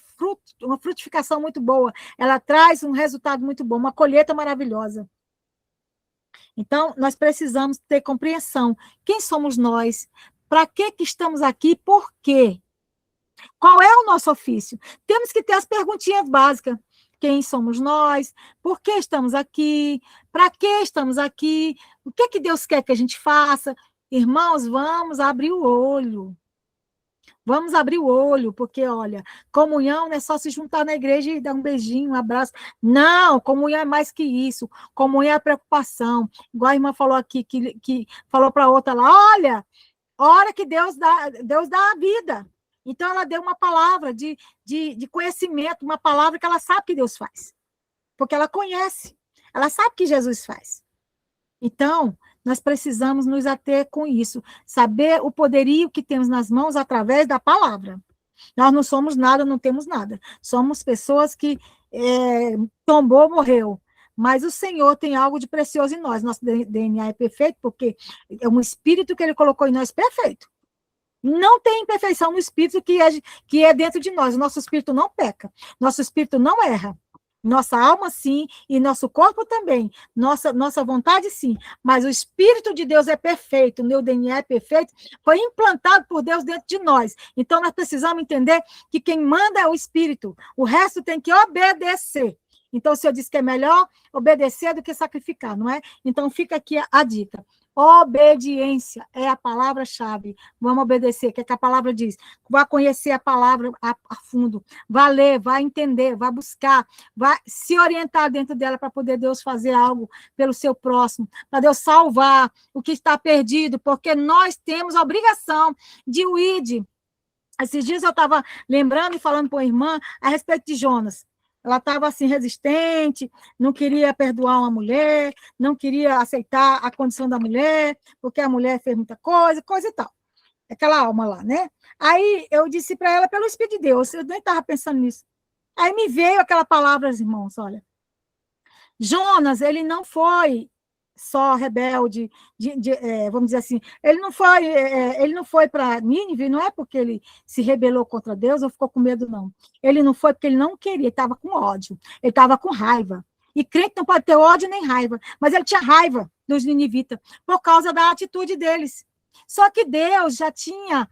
frutificação muito boa, ela traz um resultado muito bom, uma colheita maravilhosa. Então, nós precisamos ter compreensão. Quem somos nós? Para que estamos aqui? Por quê? Qual é o nosso ofício? Temos que ter as perguntinhas básicas. Quem somos nós? Por que estamos aqui? Para que estamos aqui? O que Deus quer que a gente faça? Irmãos, vamos abrir o olho. Vamos abrir o olho, porque, olha, comunhão não é só se juntar na igreja e dar um beijinho, um abraço. Não, comunhão é mais que isso. Comunhão é preocupação. Igual a irmã falou aqui, que falou para a outra lá, olha, hora que Deus dá a vida. Então, ela deu uma palavra de conhecimento, uma palavra que ela sabe que Deus faz. Porque ela conhece. Ela sabe que Jesus faz. Então, nós precisamos nos ater com isso, saber o poderio que temos nas mãos através da palavra. Nós não somos nada, não temos nada. Somos pessoas que tombou, morreu. Mas o Senhor tem algo de precioso em nós. Nosso DNA é perfeito, porque é um espírito que Ele colocou em nós perfeito. Não tem imperfeição no espírito que é dentro de nós. O nosso espírito não peca. Nosso espírito não erra. Nossa alma, sim, e nosso corpo também. Nossa vontade, sim. Mas o Espírito de Deus é perfeito, o meu DNA é perfeito, foi implantado por Deus dentro de nós. Então, nós precisamos entender que quem manda é o Espírito. O resto tem que obedecer. Então, o Senhor disse que é melhor obedecer do que sacrificar, não é? Então, fica aqui a dica. Obediência é a palavra-chave. Vamos obedecer, que é que a palavra diz. Vá conhecer a palavra a fundo. Vá ler, vá entender, vá buscar, vá se orientar dentro dela para poder Deus fazer algo pelo seu próximo, para Deus salvar o que está perdido, porque nós temos a obrigação de o ir. Esses dias eu estava lembrando e falando com a irmã a respeito de Jonas. Ela estava assim, resistente, não queria perdoar uma mulher, não queria aceitar a condição da mulher, porque a mulher fez muita coisa e tal. Aquela alma lá, né? Aí eu disse para ela, pelo Espírito de Deus, eu nem estava pensando nisso. Aí me veio aquela palavra, irmãos, olha. Jonas, ele não foi só rebelde, vamos dizer assim, ele não foi para Nínive, não é porque ele se rebelou contra Deus ou ficou com medo, não. Ele não foi porque ele não queria, ele estava com ódio, ele estava com raiva. E crente não pode ter ódio nem raiva, mas ele tinha raiva dos ninivitas por causa da atitude deles. Só que Deus já tinha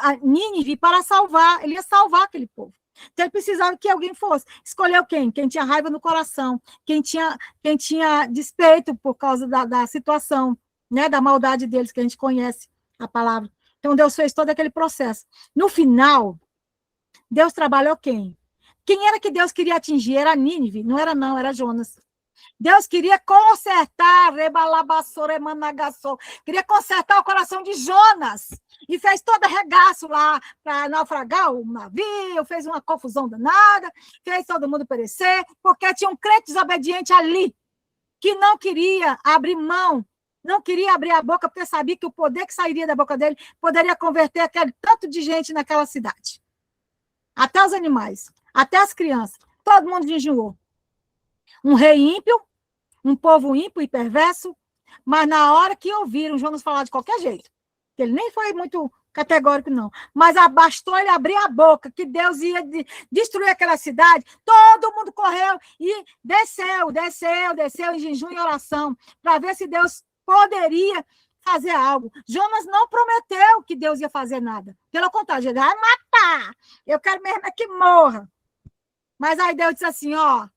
a Nínive para salvar, ele ia salvar aquele povo. Então, ele precisava que alguém fosse. Escolheu quem? Quem tinha raiva no coração, quem tinha despeito por causa da situação, né, da maldade deles, que a gente conhece a palavra. Então, Deus fez todo aquele processo. No final, Deus trabalhou quem? Quem era que Deus queria atingir? Era Nínive? Não era não, era Jonas. Deus queria consertar, queria consertar o coração de Jonas. E fez todo arregaço lá para naufragar o navio, fez uma confusão danada, fez todo mundo perecer, porque tinha um crente desobediente ali, que não queria abrir mão, não queria abrir a boca, porque sabia que o poder que sairia da boca dele poderia converter aquele tanto de gente naquela cidade. Até os animais, até as crianças, todo mundo jejuou. Um rei ímpio, um povo ímpio e perverso, mas na hora que ouviram Jonas falar de qualquer jeito, ele nem foi muito Categórico não. Mas bastou ele abrir a boca, que Deus ia destruir aquela cidade, todo mundo correu e desceu em jejum e oração, para ver se Deus poderia fazer algo. Jonas não prometeu que Deus ia fazer nada. Pelo contrário, ele vai matar. Eu quero mesmo é que morra. Mas aí Deus disse assim, ó,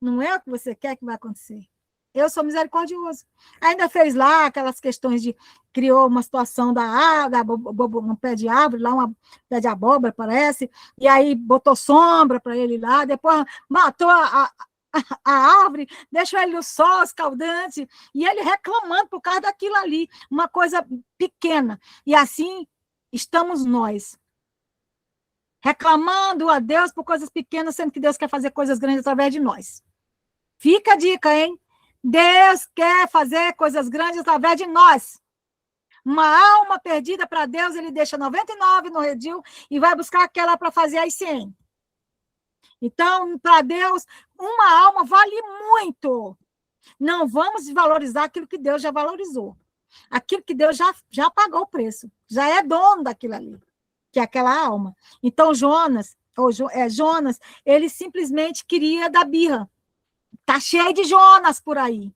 não é o que você quer que vai acontecer. Eu sou misericordioso. Ainda fez lá aquelas questões de... Criou uma situação um pé de árvore, lá um pé de abóbora, parece, e aí botou sombra para ele lá, depois matou a árvore, deixou ele no sol escaldante, e ele reclamando por causa daquilo ali, uma coisa pequena. E assim estamos nós, reclamando a Deus por coisas pequenas, sendo que Deus quer fazer coisas grandes através de nós. Fica a dica, hein? Deus quer fazer coisas grandes através de nós. Uma alma perdida para Deus, ele deixa 99 no redil e vai buscar aquela para fazer as 100. Então, para Deus, uma alma vale muito. Não vamos valorizar aquilo que Deus já valorizou. Aquilo que Deus já pagou o preço. Já é dono daquilo ali, que é aquela alma. Então, Jonas, ele simplesmente queria dar birra. Está cheio de Jonas por aí.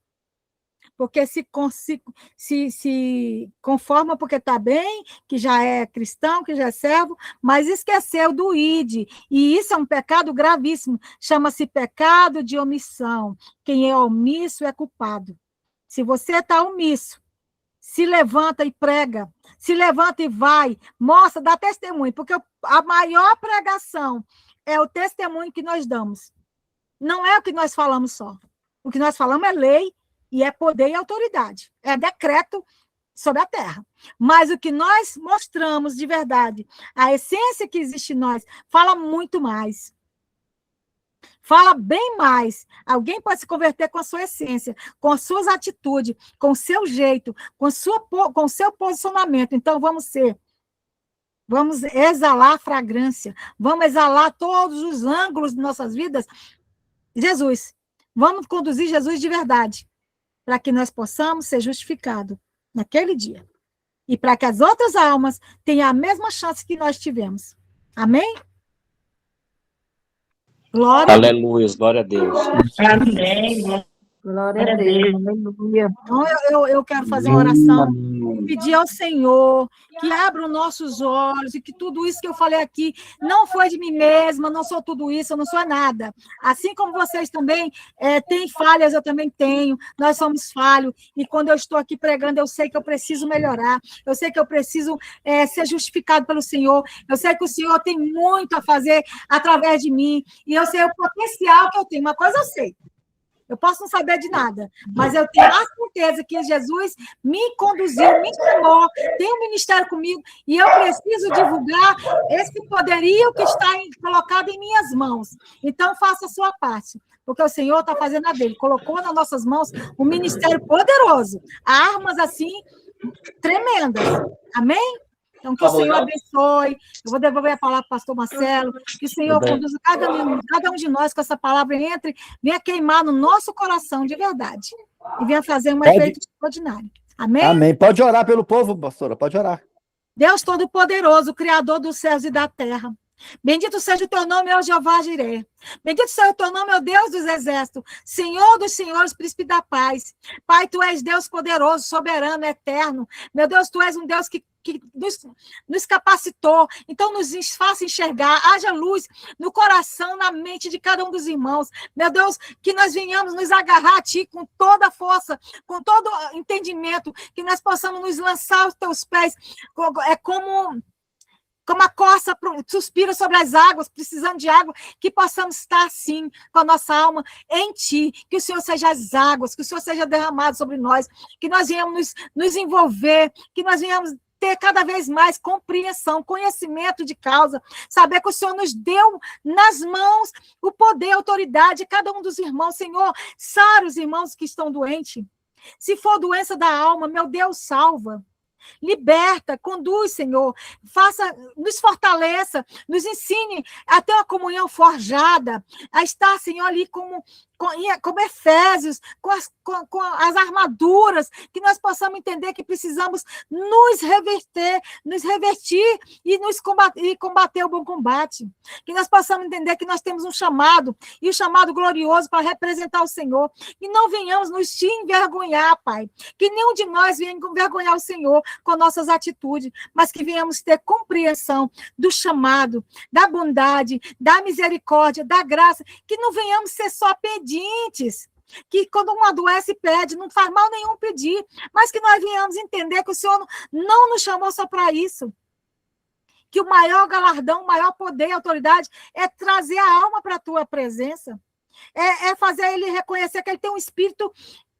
Porque se conforma porque está bem, que já é cristão, que já é servo, mas esqueceu do ID. E isso é um pecado gravíssimo. Chama-se pecado de omissão. Quem é omisso é culpado. Se você está omisso, se levanta e prega, se levanta e vai, mostra, dá testemunho, porque a maior pregação é o testemunho que nós damos. Não é o que nós falamos só. O que nós falamos é lei, e é poder e autoridade. É decreto sobre a terra. Mas o que nós mostramos de verdade, a essência que existe em nós, fala muito mais. Fala bem mais. Alguém pode se converter com a sua essência, com as suas atitudes, com o seu jeito, com o seu posicionamento. Então, vamos exalar fragrância, vamos exalar todos os ângulos de nossas vidas. Jesus, vamos conduzir Jesus de verdade, para que nós possamos ser justificados naquele dia. E para que as outras almas tenham a mesma chance que nós tivemos. Amém? Glória Aleluia, glória a Deus. Amém. Glória a Deus. Aleluia. Então, eu quero fazer uma oração, pedir ao Senhor que abra os nossos olhos e que tudo isso que eu falei aqui não foi de mim mesma, não sou tudo isso, eu não sou nada. Assim como vocês também têm falhas, eu também tenho, nós somos falhos, e quando eu estou aqui pregando, eu sei que eu preciso melhorar, eu sei que eu preciso ser justificado pelo Senhor, eu sei que o Senhor tem muito a fazer através de mim, e eu sei o potencial que eu tenho, uma coisa eu sei. Eu posso não saber de nada, mas eu tenho a certeza que Jesus me conduziu, me chamou, tem um ministério comigo, e eu preciso divulgar esse poderio que está colocado em minhas mãos. Então, faça a sua parte, porque o Senhor está fazendo a dele. Colocou nas nossas mãos um ministério poderoso, armas assim, tremendas. Amém? Então, que o Senhor abençoe. Eu vou devolver a palavra para o pastor Marcelo. Que o Senhor conduza cada um de nós com essa palavra, venha queimar no nosso coração de verdade. E venha fazer um efeito extraordinário. Amém? Amém. Pode orar pelo povo, pastora, pode orar. Deus Todo-Poderoso, Criador dos céus e da terra. Bendito seja o teu nome, ó Jeová Jireh. Bendito seja o teu nome, ó Deus dos exércitos, Senhor dos senhores, príncipe da paz. Pai, tu és Deus poderoso, soberano, eterno. Meu Deus, tu és um Deus que nos capacitou, então nos faça enxergar, haja luz no coração, na mente de cada um dos irmãos. Meu Deus, que nós venhamos nos agarrar a Ti com toda a força, com todo entendimento, que nós possamos nos lançar aos Teus pés, como a corça suspira sobre as águas, precisando de água, que possamos estar assim, com a nossa alma em Ti, que o Senhor seja as águas, que o Senhor seja derramado sobre nós, que nós venhamos nos envolver, que nós venhamos ter cada vez mais compreensão, conhecimento de causa, saber que o Senhor nos deu nas mãos o poder, a autoridade de cada um dos irmãos. Senhor, sara os irmãos que estão doentes. Se for doença da alma, meu Deus, salva. Liberta, conduz, Senhor, nos fortaleça, nos ensine a ter uma comunhão forjada, a estar, Senhor, ali como como Efésios, com as armaduras, que nós possamos entender que precisamos nos revertir e combater o bom combate. Que nós possamos entender que nós temos um chamado, e um chamado glorioso para representar o Senhor. E não venhamos nos te envergonhar, Pai. Que nenhum de nós venha envergonhar o Senhor com nossas atitudes, mas que venhamos ter compreensão do chamado, da bondade, da misericórdia, da graça, que não venhamos ser só pedintes, que quando um adoece pede, não faz mal nenhum pedir, mas que nós venhamos entender que o Senhor não nos chamou só para isso, que o maior galardão, o maior poder e autoridade é trazer a alma para a tua presença, é fazer ele reconhecer que ele tem um espírito,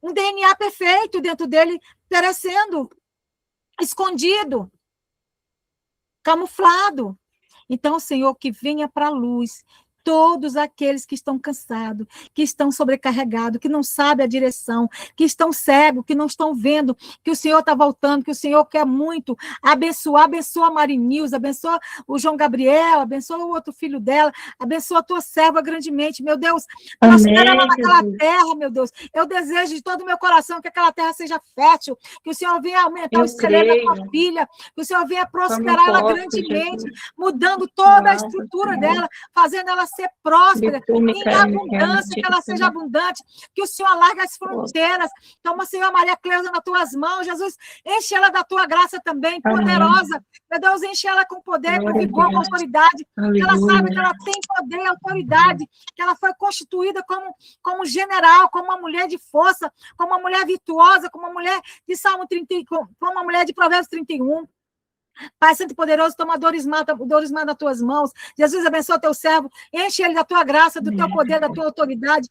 um DNA perfeito dentro dele, perecendo, escondido, camuflado. Então, Senhor, que venha para a luz todos aqueles que estão cansados, que estão sobrecarregados, que não sabem a direção, que estão cegos, que não estão vendo que o Senhor está voltando, que o Senhor quer muito abençoa a Marinils, abençoa o João Gabriel, abençoa o outro filho dela, abençoa a tua serva grandemente, meu Deus, prospera ela naquela terra, meu Deus, eu desejo de todo o meu coração que aquela terra seja fértil, que o Senhor venha aumentar o celeiro da tua filha, que o Senhor venha prosperar ela grandemente, mudando toda a estrutura dela, fazendo ela ser próspera, em abundância, que ela seja abundante, que o Senhor alargue as fronteiras. Toma, Senhor, Maria Cleusa nas tuas mãos, Jesus, enche ela da tua graça também, poderosa. Meu Deus, enche ela com poder, com vigor, com autoridade, que ela sabe que ela tem poder e autoridade, que ela foi constituída como general, como uma mulher de força, como uma mulher virtuosa, como uma mulher de Salmo 30, como uma mulher de Provérbios 31. Pai Santo e Poderoso, toma dores nas tuas mãos. Jesus, abençoa teu servo, enche ele da tua graça, do teu poder, da tua autoridade,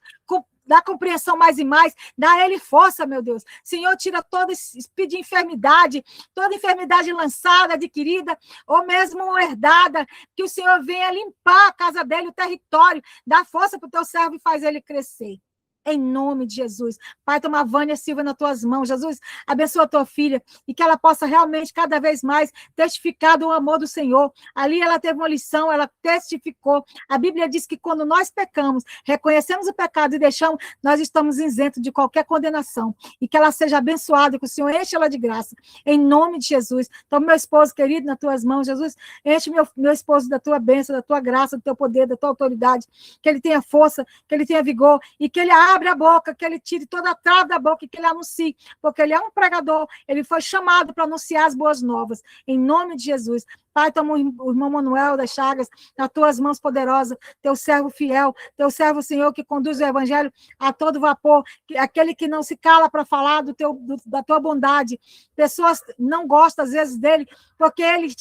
dá compreensão mais e mais, dá a ele força, meu Deus. Senhor, tira todo esse espírito de enfermidade, toda enfermidade lançada, adquirida, ou mesmo herdada, que o Senhor venha limpar a casa dele, o território, dá força para o teu servo e faz ele crescer. Em nome de Jesus. Pai, toma a Vânia Silva nas tuas mãos. Jesus, abençoa a tua filha e que ela possa realmente, cada vez mais, testificar do amor do Senhor. Ali ela teve uma lição, ela testificou. A Bíblia diz que quando nós pecamos, reconhecemos o pecado e deixamos, nós estamos isentos de qualquer condenação. E que ela seja abençoada, que o Senhor enche ela de graça. Em nome de Jesus. Toma meu esposo querido nas tuas mãos. Jesus, enche meu esposo da tua bênção, da tua graça, do teu poder, da tua autoridade. Que ele tenha força, que ele tenha vigor e que ele abre a boca, que ele tire toda a trava da boca e que ele anuncie, porque ele é um pregador, ele foi chamado para anunciar as boas novas, em nome de Jesus. Pai, toma o irmão Manuel das Chagas nas tuas mãos poderosas, teu servo fiel, teu servo, Senhor, que conduz o evangelho a todo vapor, aquele que não se cala para falar da tua bondade. Pessoas não gostam, às vezes, dele, porque ele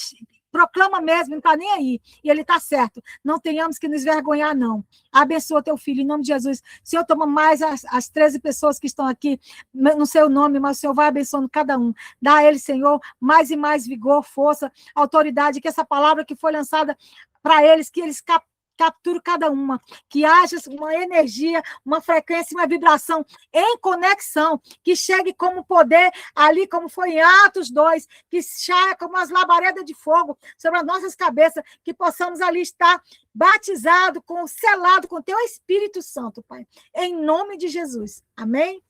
proclama mesmo, não está nem aí, e ele está certo. Não tenhamos que nos vergonhar, não. Abençoa teu filho, em nome de Jesus. Senhor, toma mais as 13 pessoas que estão aqui, no seu nome, mas o Senhor vai abençoando cada um. Dá a ele, Senhor, mais e mais vigor, força, autoridade, que essa palavra que foi lançada para eles, que eles capture cada uma, que haja uma energia, uma frequência, uma vibração em conexão, que chegue como poder ali, como foi em Atos 2, que chegue como as labaredas de fogo sobre as nossas cabeças, que possamos ali estar batizado, selado com teu Espírito Santo, Pai, em nome de Jesus. Amém?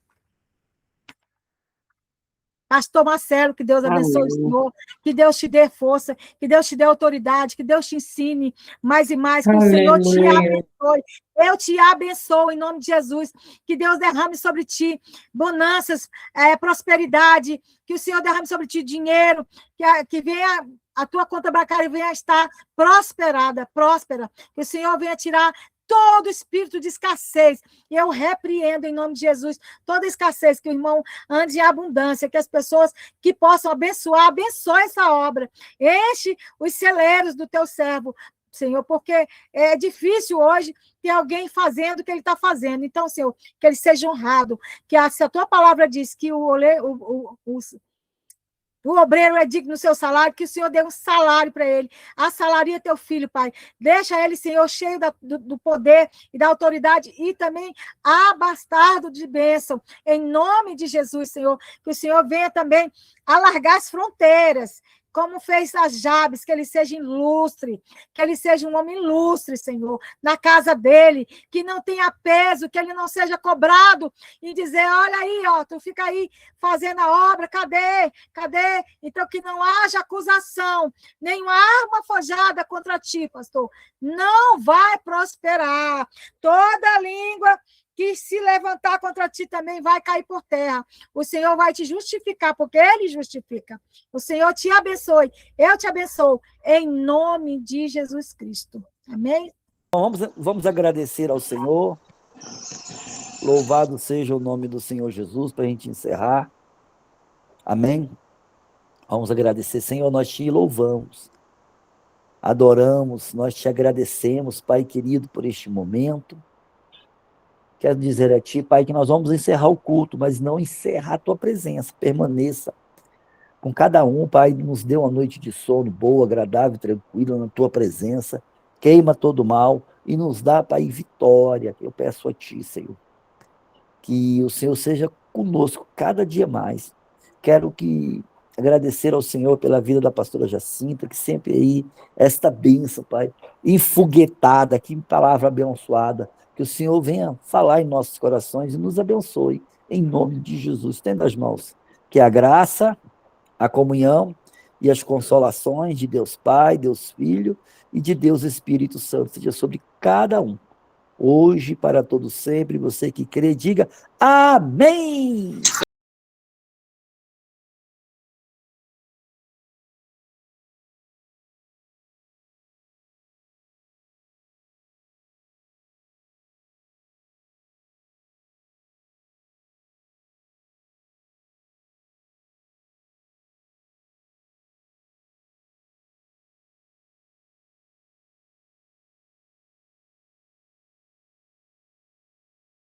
Pastor Marcelo, que Deus abençoe o Senhor, que Deus te dê força, que Deus te dê autoridade, que Deus te ensine mais e mais, que o Senhor te abençoe. Eu te abençoo em nome de Jesus, que Deus derrame sobre ti bonanças, prosperidade, que o Senhor derrame sobre ti dinheiro, que venha a tua conta bancária venha a estar próspera, que o Senhor venha tirar todo espírito de escassez, e eu repreendo em nome de Jesus toda escassez, que o irmão ande em abundância, que as pessoas que possam abençoar, abençoe essa obra, enche os celeiros do teu servo, Senhor, porque é difícil hoje ter alguém fazendo o que ele está fazendo. Então, Senhor, que ele seja honrado, que se a tua palavra diz que o obreiro é digno do seu salário, que o Senhor dê um salário para ele. Assalaria teu filho, Pai. Deixa ele, Senhor, cheio do poder e da autoridade e também abastado de bênção. Em nome de Jesus, Senhor, que o Senhor venha também alargar as fronteiras, como fez a Jabes, que ele seja ilustre, que ele seja um homem ilustre, Senhor, na casa dele, que não tenha peso, que ele não seja cobrado e dizer, olha aí, ó, tu fica aí fazendo a obra, cadê? Cadê? Então, que não haja acusação, nenhuma arma forjada contra ti, pastor, não vai prosperar. Toda língua que se levantar contra ti também vai cair por terra. O Senhor vai te justificar, porque Ele justifica. O Senhor te abençoe. Eu te abençoo, em nome de Jesus Cristo. Amém? Vamos agradecer ao Senhor. Louvado seja o nome do Senhor Jesus, para a gente encerrar. Amém? Vamos agradecer, Senhor, nós te louvamos, adoramos, nós te agradecemos, Pai querido, por este momento. Quero dizer a ti, Pai, que nós vamos encerrar o culto, mas não encerrar a tua presença. Permaneça com cada um, Pai, nos dê uma noite de sono boa, agradável, tranquila na tua presença. Queima todo o mal e nos dá, Pai, vitória. Eu peço a ti, Senhor, que o Senhor seja conosco cada dia mais. Quero agradecer ao Senhor pela vida da pastora Jacinta, que sempre aí, esta bênção, Pai, enfoguetada, que palavra abençoada, que o Senhor venha falar em nossos corações e nos abençoe, em nome de Jesus. Estenda as mãos, que a graça, a comunhão e as consolações de Deus Pai, Deus Filho e de Deus Espírito Santo seja sobre cada um, hoje, para todo sempre. Você que crê, diga amém!